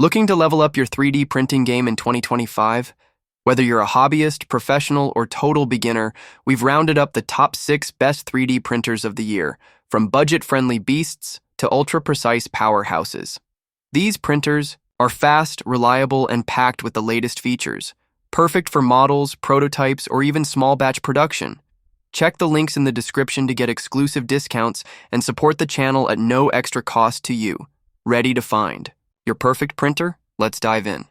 Looking to level up your 3D printing game in 2025? Whether you're a hobbyist, professional, or total beginner, we've rounded up the top 6 best 3D printers of the year, from budget-friendly beasts to ultra-precise powerhouses. These printers are fast, reliable, and packed with the latest features, perfect for models, prototypes, or even small-batch production. Check the links in the description to get exclusive discounts and support the channel at no extra cost to you. Ready to find your perfect printer? Let's dive in.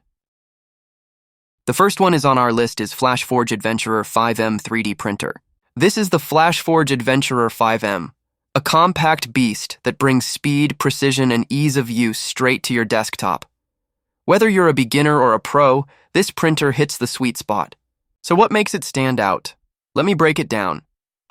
The first one is on our list is FlashForge Adventurer 5M 3D printer. This is the FlashForge Adventurer 5M, a compact beast that brings speed, precision, and ease of use straight to your desktop. Whether you're a beginner or a pro, this printer hits the sweet spot. So what makes it stand out? Let me break it down.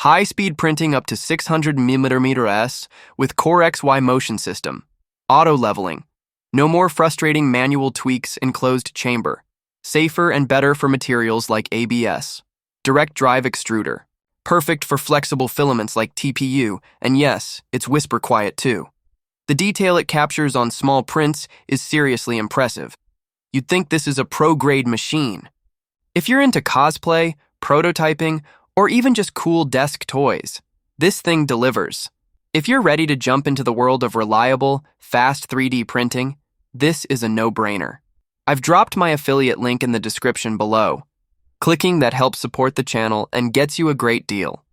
High-speed printing up to 600mm with Core XY motion system. Auto-leveling. No more frustrating manual tweaks in closed chamber. Safer and better for materials like ABS. Direct drive extruder. Perfect for flexible filaments like TPU, and yes, it's whisper quiet too. The detail it captures on small prints is seriously impressive. You'd think this is a pro-grade machine. If you're into cosplay, prototyping, or even just cool desk toys, this thing delivers. If you're ready to jump into the world of reliable, fast 3D printing, this is a no-brainer. I've dropped my affiliate link in the description below. Clicking that helps support the channel and gets you a great deal.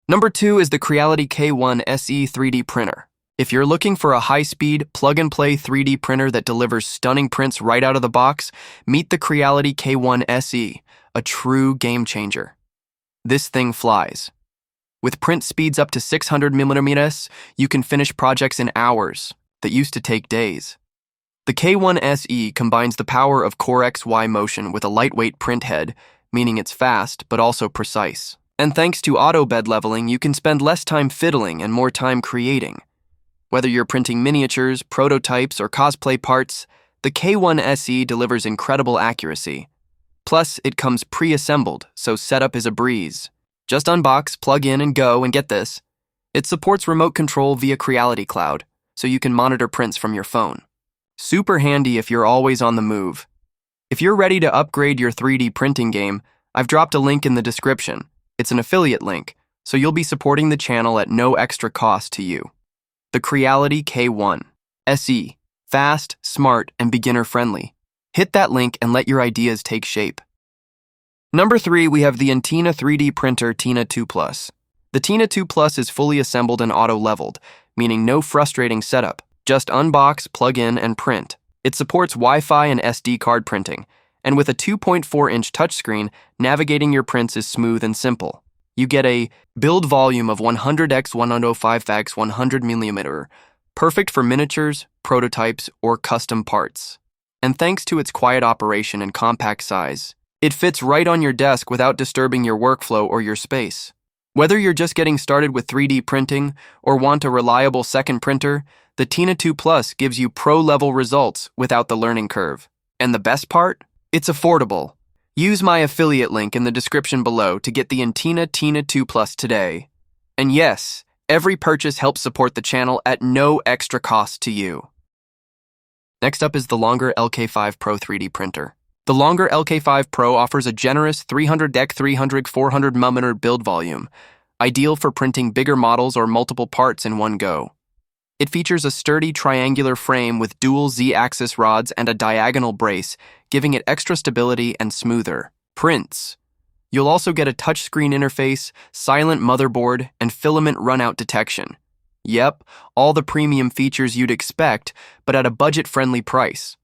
Number 2 is the Creality K1 SE 3D printer. If you're looking for a high-speed, plug-and-play 3D printer that delivers stunning prints right out of the box, meet the Creality K1 SE, a true game-changer. This thing flies. With print speeds up to 600mm, you can finish projects in hours that used to take days. The K1 SE combines the power of Core XY motion with a lightweight print head, meaning it's fast but also precise. And thanks to auto bed leveling, you can spend less time fiddling and more time creating. Whether you're printing miniatures, prototypes, or cosplay parts, the K1 SE delivers incredible accuracy. Plus, it comes pre-assembled, so setup is a breeze. Just unbox, plug in, and go, and get this. It supports remote control via Creality Cloud, so you can monitor prints from your phone. Super handy if you're always on the move. If you're ready to upgrade your 3D printing game, I've dropped a link in the description. It's an affiliate link, so you'll be supporting the channel at no extra cost to you. The Creality K1 SE. Fast, smart, and beginner-friendly. Hit that link and let your ideas take shape. Number 3, we have the Intina 3D printer Tina 2 Plus. The Tina 2 Plus is fully assembled and auto-leveled, meaning no frustrating setup. Just unbox, plug in, and print. It supports Wi-Fi and SD card printing, and with a 2.4-inch touchscreen, navigating your prints is smooth and simple. You get a build volume of 100x105x100mm, perfect for miniatures, prototypes, or custom parts. And thanks to its quiet operation and compact size, it fits right on your desk without disturbing your workflow or your space. Whether you're just getting started with 3D printing or want a reliable second printer, the Tina 2 Plus gives you pro-level results without the learning curve. And the best part? It's affordable. Use my affiliate link in the description below to get the Intina Tina 2 Plus today. And yes, every purchase helps support the channel at no extra cost to you. Next up is the Longer LK5 Pro 3D printer. The Longer LK5 Pro offers a generous 300x400mm build volume, ideal for printing bigger models or multiple parts in one go. It features a sturdy triangular frame with dual Z-axis rods and a diagonal brace, giving it extra stability and smoother prints. You'll also get a touchscreen interface, silent motherboard, and filament runout detection. Yep, all the premium features you'd expect, but at a budget-friendly price.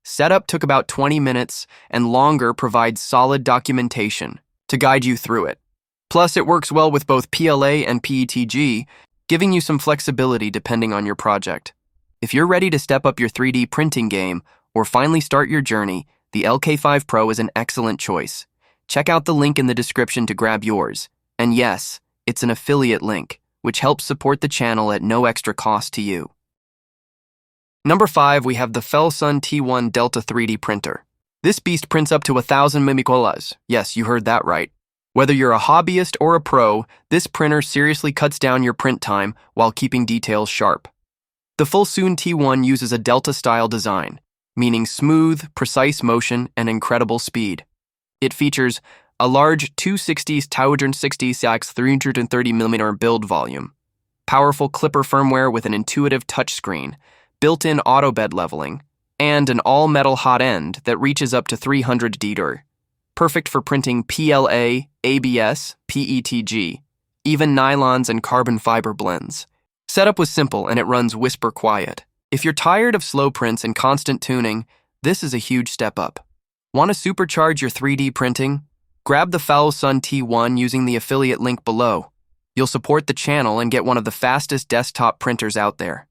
Setup took about 20 minutes, and Longer provides solid documentation to guide you through it. Plus, it works well with both PLA and PETG, giving you some flexibility depending on your project. If you're ready to step up your 3D printing game or finally start your journey, the LK5 Pro is an excellent choice. Check out the link in the description to grab yours. And yes, it's an affiliate link, which helps support the channel at no extra cost to you. Number 5, we have the Felsun T1 Delta 3D printer. This beast prints up to 1,000 mimicolas. Yes, you heard that right. Whether you're a hobbyist or a pro, this printer seriously cuts down your print time while keeping details sharp. The Full-Soon T1 uses a Delta-style design, meaning smooth, precise motion and incredible speed. It features a large 260s 330mm build volume, powerful clipper firmware with an intuitive touchscreen, built-in auto bed leveling, and an all-metal hot end that reaches up to 300 DDR. Perfect for printing PLA, ABS, PETG, even nylons and carbon fiber blends. Setup was simple and it runs whisper quiet. If you're tired of slow prints and constant tuning, this is a huge step up. Want to supercharge your 3D printing? Grab the Full-Soon T1 using the affiliate link below. You'll support the channel and get one of the fastest desktop printers out there.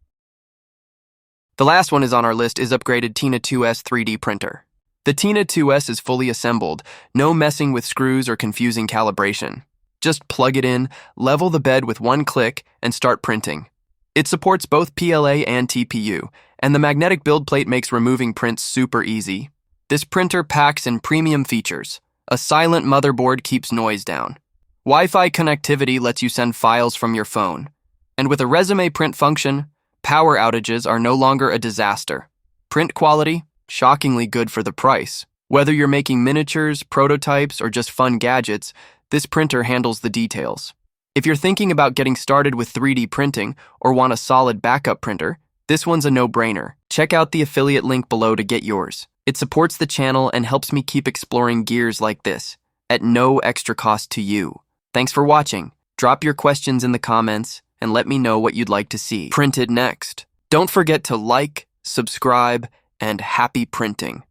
The last one is on our list is upgraded Tina 2S 3D printer. The Tina 2S is fully assembled, no messing with screws or confusing calibration. Just plug it in, level the bed with one click, and start printing. It supports both PLA and TPU, and the magnetic build plate makes removing prints super easy. This printer packs in premium features. A silent motherboard keeps noise down. Wi-Fi connectivity lets you send files from your phone. And with a resume print function, power outages are no longer a disaster. Print quality, shockingly good for the price. Whether you're making miniatures, prototypes, or just fun gadgets, this printer handles the details. If you're thinking about getting started with 3D printing or want a solid backup printer, this one's a no-brainer. Check out the affiliate link below to get yours. It supports the channel and helps me keep exploring gears like this, at no extra cost to you. Thanks for watching. Drop your questions in the comments and let me know what you'd like to see printed next. Don't forget to like, subscribe, and happy printing.